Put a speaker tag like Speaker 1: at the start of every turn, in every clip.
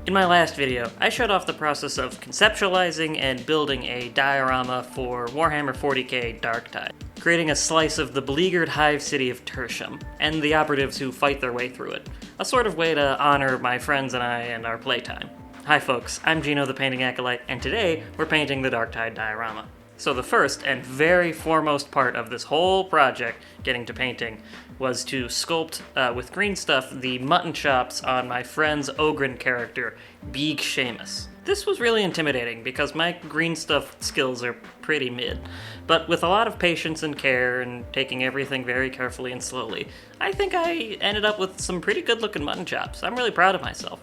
Speaker 1: In my last video, I showed off the process of conceptualizing and building a diorama for Warhammer 40k Darktide, creating a slice of the beleaguered hive city of Tertium, and the operatives who fight their way through it. A sort of way to honor my friends and I and our playtime. Hi folks, I'm Gino the Painting Acolyte, and today we're painting the Darktide diorama. So the first and very foremost part of this whole project, getting to painting, was to sculpt with green stuff the mutton chops on my friend's Ogren character, Beeg Seamus. This was really intimidating because my green stuff skills are pretty mid, but with a lot of patience and care and taking everything very carefully and slowly, I think I ended up with some pretty good looking mutton chops. I'm really proud of myself.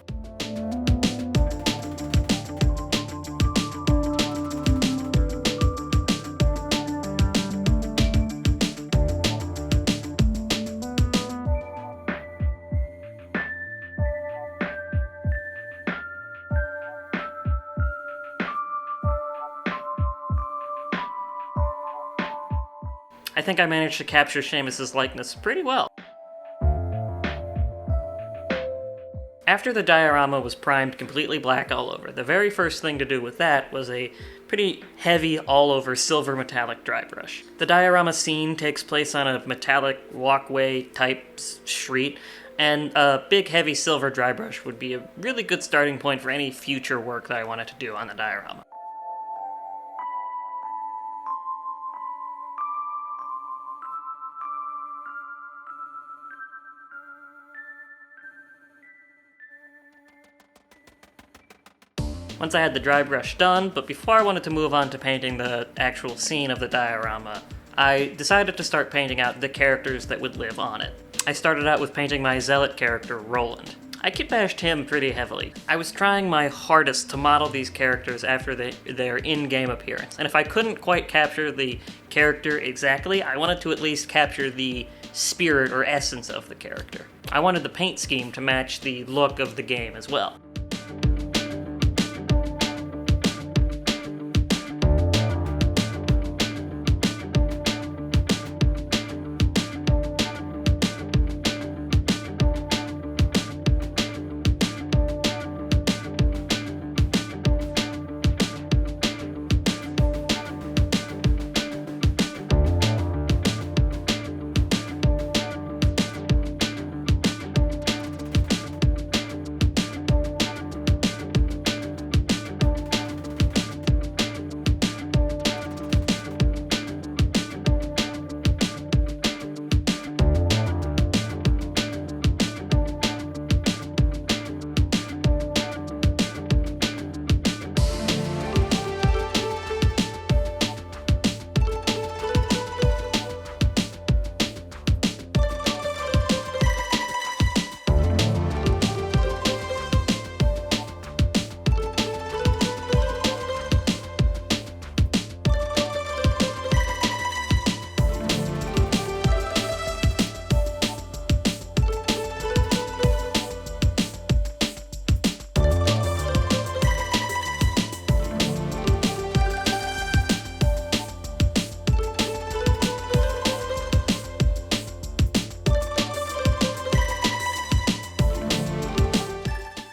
Speaker 1: I think I managed to capture Seamus's likeness pretty well. After the diorama was primed completely black all over, the very first thing to do with that was a pretty heavy all-over silver metallic dry brush. The diorama scene takes place on a metallic walkway type street, and a big heavy silver dry brush would be a really good starting point for any future work that I wanted to do on the diorama. Once I had the dry brush done, but before I wanted to move on to painting the actual scene of the diorama, I decided to start painting out the characters that would live on it. I started out with painting my zealot character, Roland. I kit-bashed him pretty heavily. I was trying my hardest to model these characters after their in-game appearance, and if I couldn't quite capture the character exactly, I wanted to at least capture the spirit or essence of the character. I wanted the paint scheme to match the look of the game as well.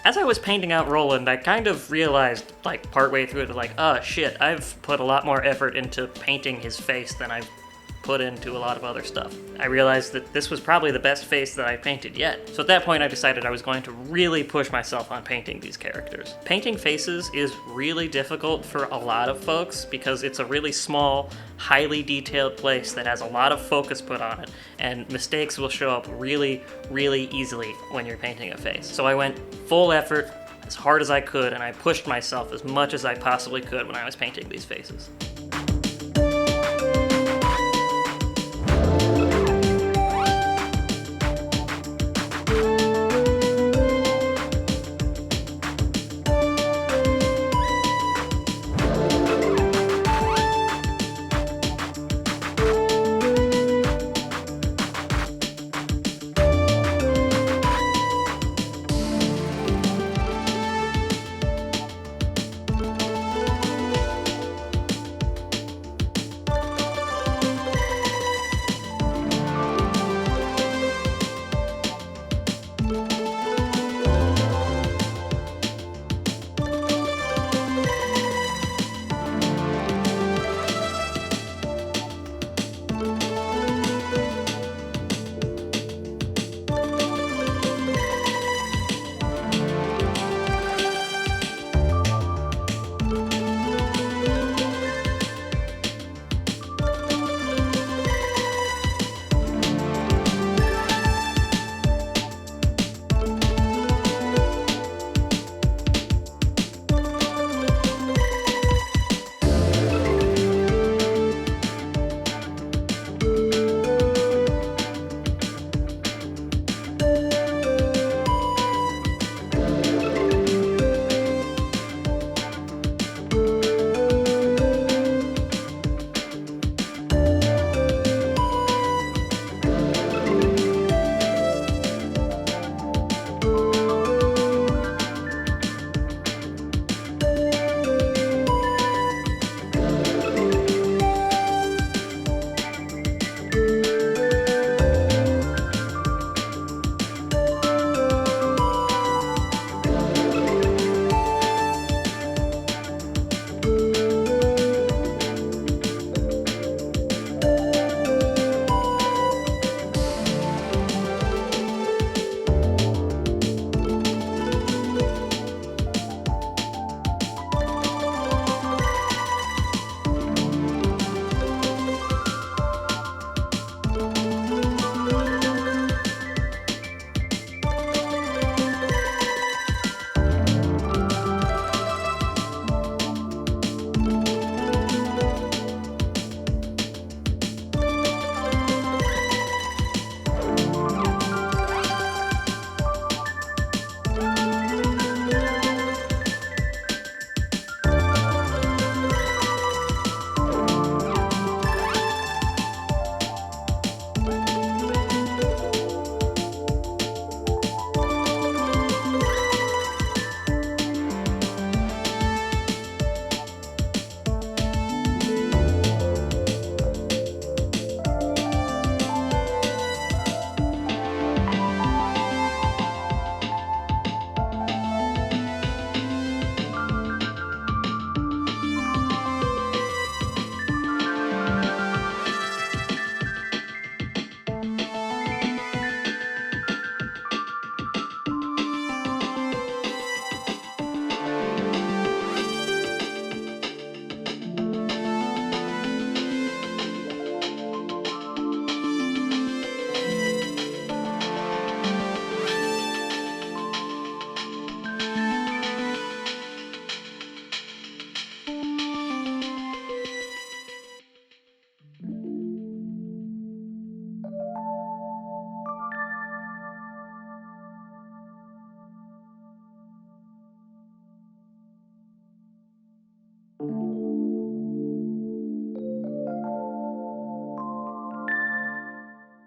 Speaker 1: As I was painting out Roland, I kind of realized, partway through it, oh shit, I've put a lot more effort into painting his face than I've put into a lot of other stuff. I realized that this was probably the best face that I've painted yet. So at that point I decided I was going to really push myself on painting these characters. Painting faces is really difficult for a lot of folks because it's a really small, highly detailed place that has a lot of focus put on it, and mistakes will show up really, really easily when you're painting a face. So I went full effort, as hard as I could, and I pushed myself as much as I possibly could when I was painting these faces.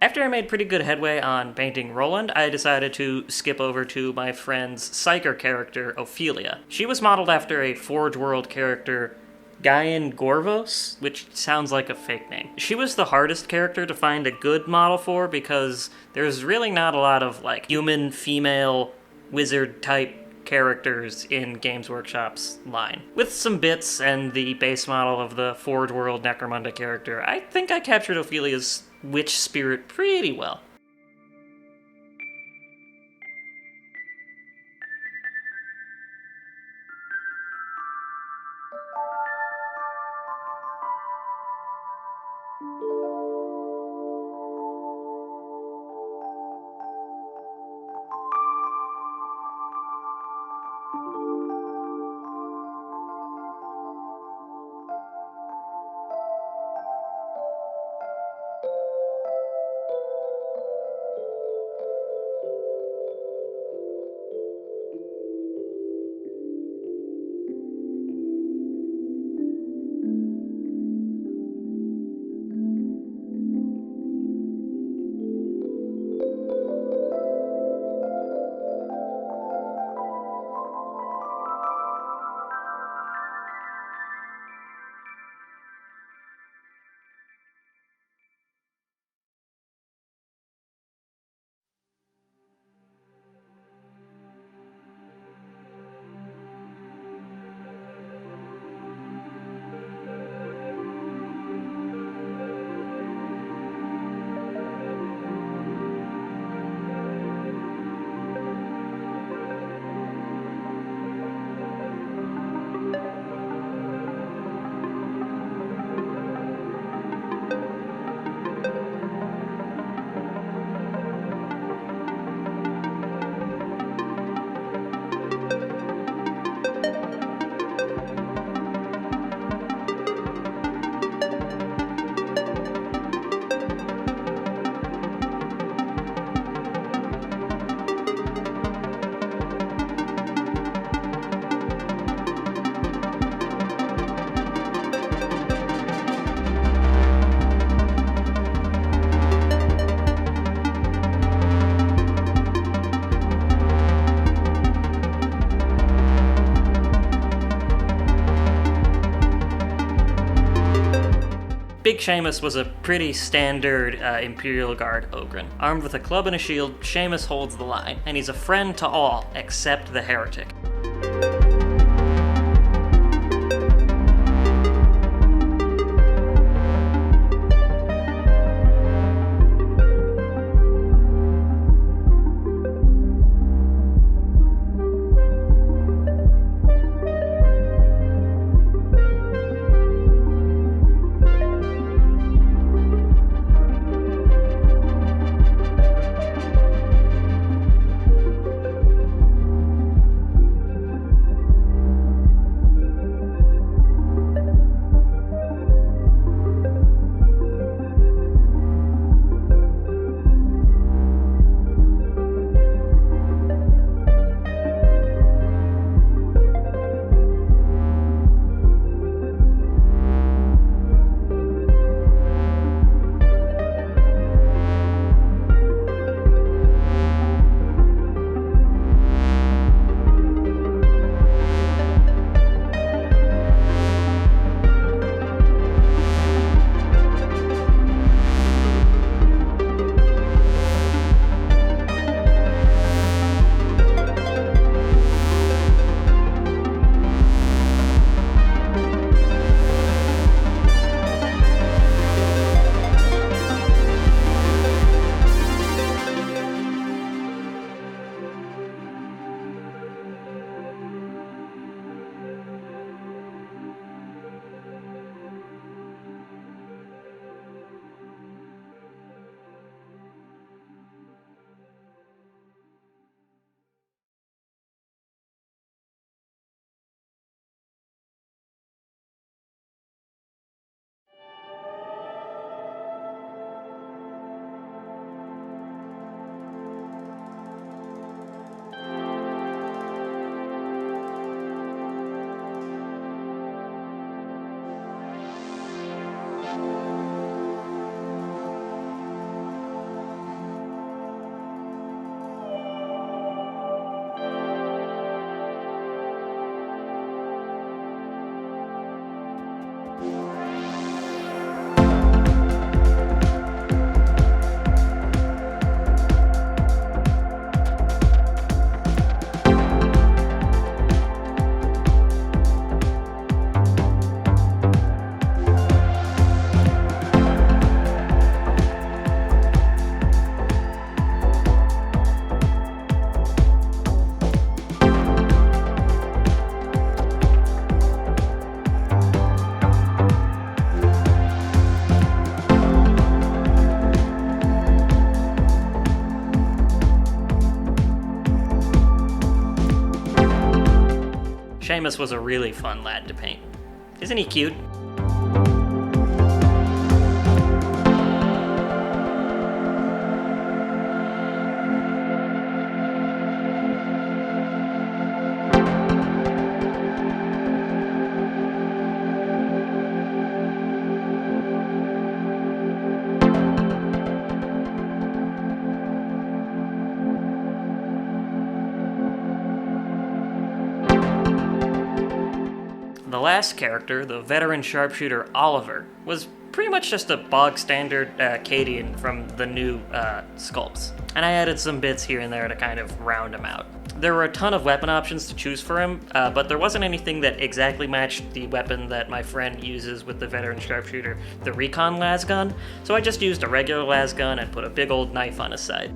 Speaker 1: After I made pretty good headway on painting Roland, I decided to skip over to my friend's Psyker character, Ophelia. She was modeled after a Forge World character, Gaian Gorvos, which sounds like a fake name. She was the hardest character to find a good model for because there's really not a lot of, human, female, wizard-type characters in Games Workshop's line. With some bits and the base model of the Forge World Necromunda character, I think I captured Ophelia's witch spirit pretty well. Big Seamus was a pretty standard Imperial Guard Ogren. Armed with a club and a shield, Seamus holds the line, and he's a friend to all except the heretic. Seamus was a really fun lad to paint. Isn't he cute? The last character, the veteran sharpshooter Oliver, was pretty much just a bog standard Cadian from the new sculpts, and I added some bits here and there to kind of round him out. There were a ton of weapon options to choose for him, but there wasn't anything that exactly matched the weapon that my friend uses with the veteran sharpshooter, the recon lasgun, so I just used a regular lasgun and put a big old knife on his side.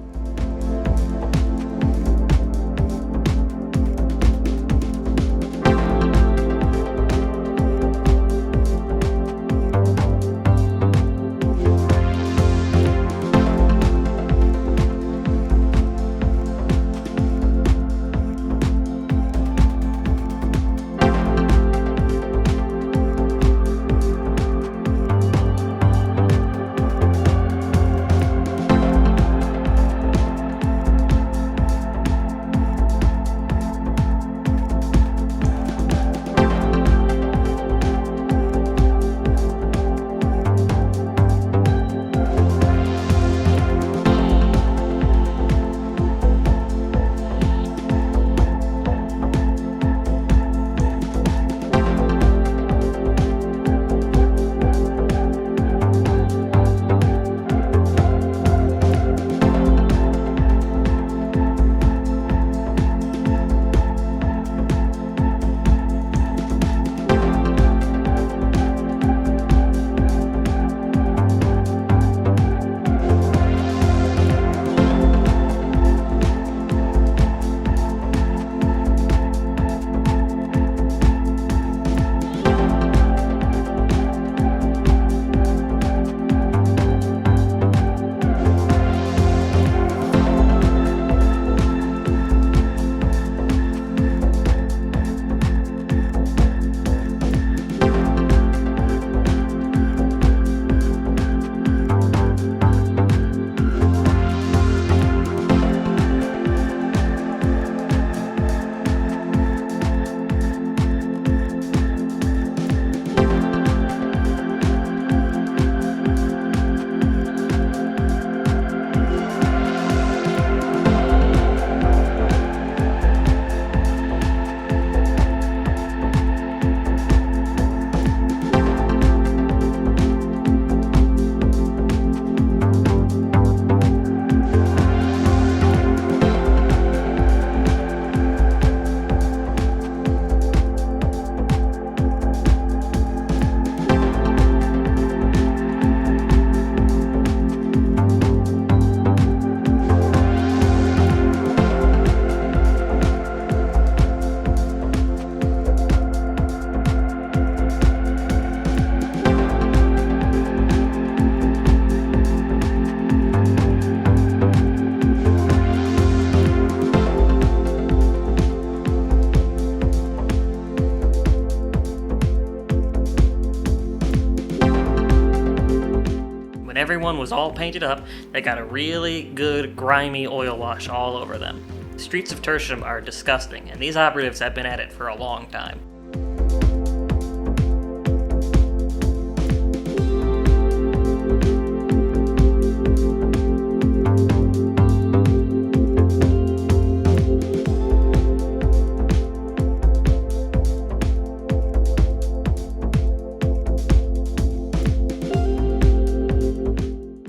Speaker 1: Everyone was all painted up, they got a really good grimy oil wash all over them. The streets of Tertium are disgusting, and these operatives have been at it for a long time.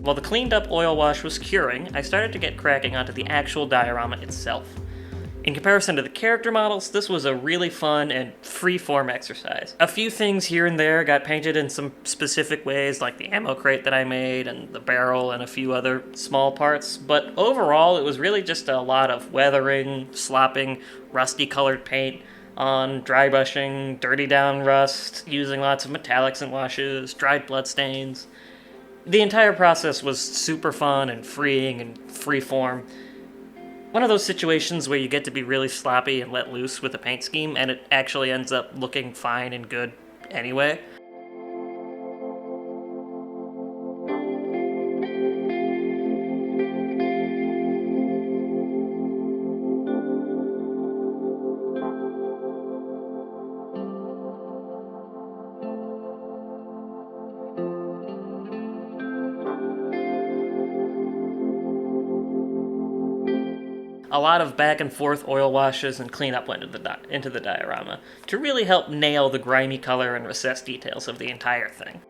Speaker 1: While the cleaned up oil wash was curing, I started to get cracking onto the actual diorama itself. In comparison to the character models, this was a really fun and free-form exercise. A few things here and there got painted in some specific ways, like the ammo crate that I made, and the barrel, and a few other small parts, but overall it was really just a lot of weathering, slopping, rusty-colored paint on, dry brushing, dirty down rust, using lots of metallics and washes, dried bloodstains. The entire process was super fun and freeing and freeform. One of those situations where you get to be really sloppy and let loose with a paint scheme, and it actually ends up looking fine and good anyway. A lot of back and forth oil washes and cleanup went into the diorama to really help nail the grimy color and recessed details of the entire thing.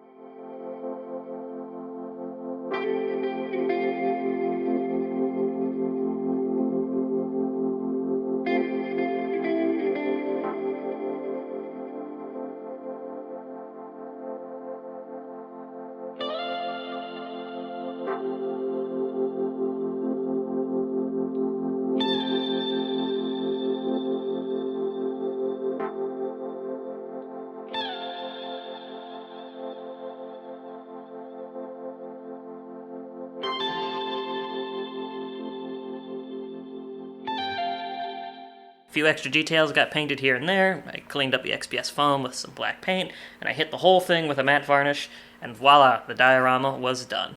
Speaker 1: A few extra details got painted here and there. I cleaned up the XPS foam with some black paint, and I hit the whole thing with a matte varnish, and voila, the diorama was done.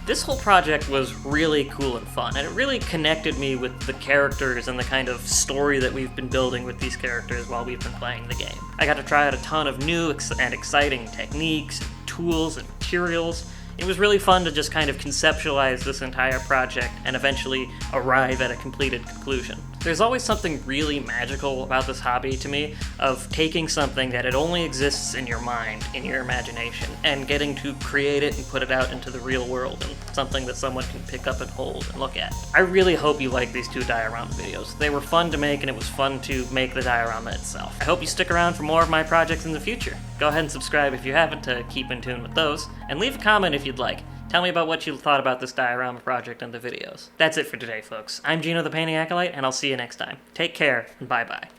Speaker 1: This whole project was really cool and fun, and it really connected me with the characters and the kind of story that we've been building with these characters while we've been playing the game. I got to try out a ton of new and exciting techniques, and tools, and materials. It was really fun to just kind of conceptualize this entire project and eventually arrive at a completed conclusion. There's always something really magical about this hobby to me, of taking something that it only exists in your mind, in your imagination, and getting to create it and put it out into the real world, and something that someone can pick up and hold and look at. I really hope you like these 2 diorama videos. They were fun to make, and it was fun to make the diorama itself. I hope you stick around for more of my projects in the future. Go ahead and subscribe if you haven't to keep in tune with those, and leave a comment if you'd like. Tell me about what you thought about this diorama project and the videos. That's it for today, folks. I'm Gino the Painting Acolyte, and I'll see you next time. Take care, and bye-bye.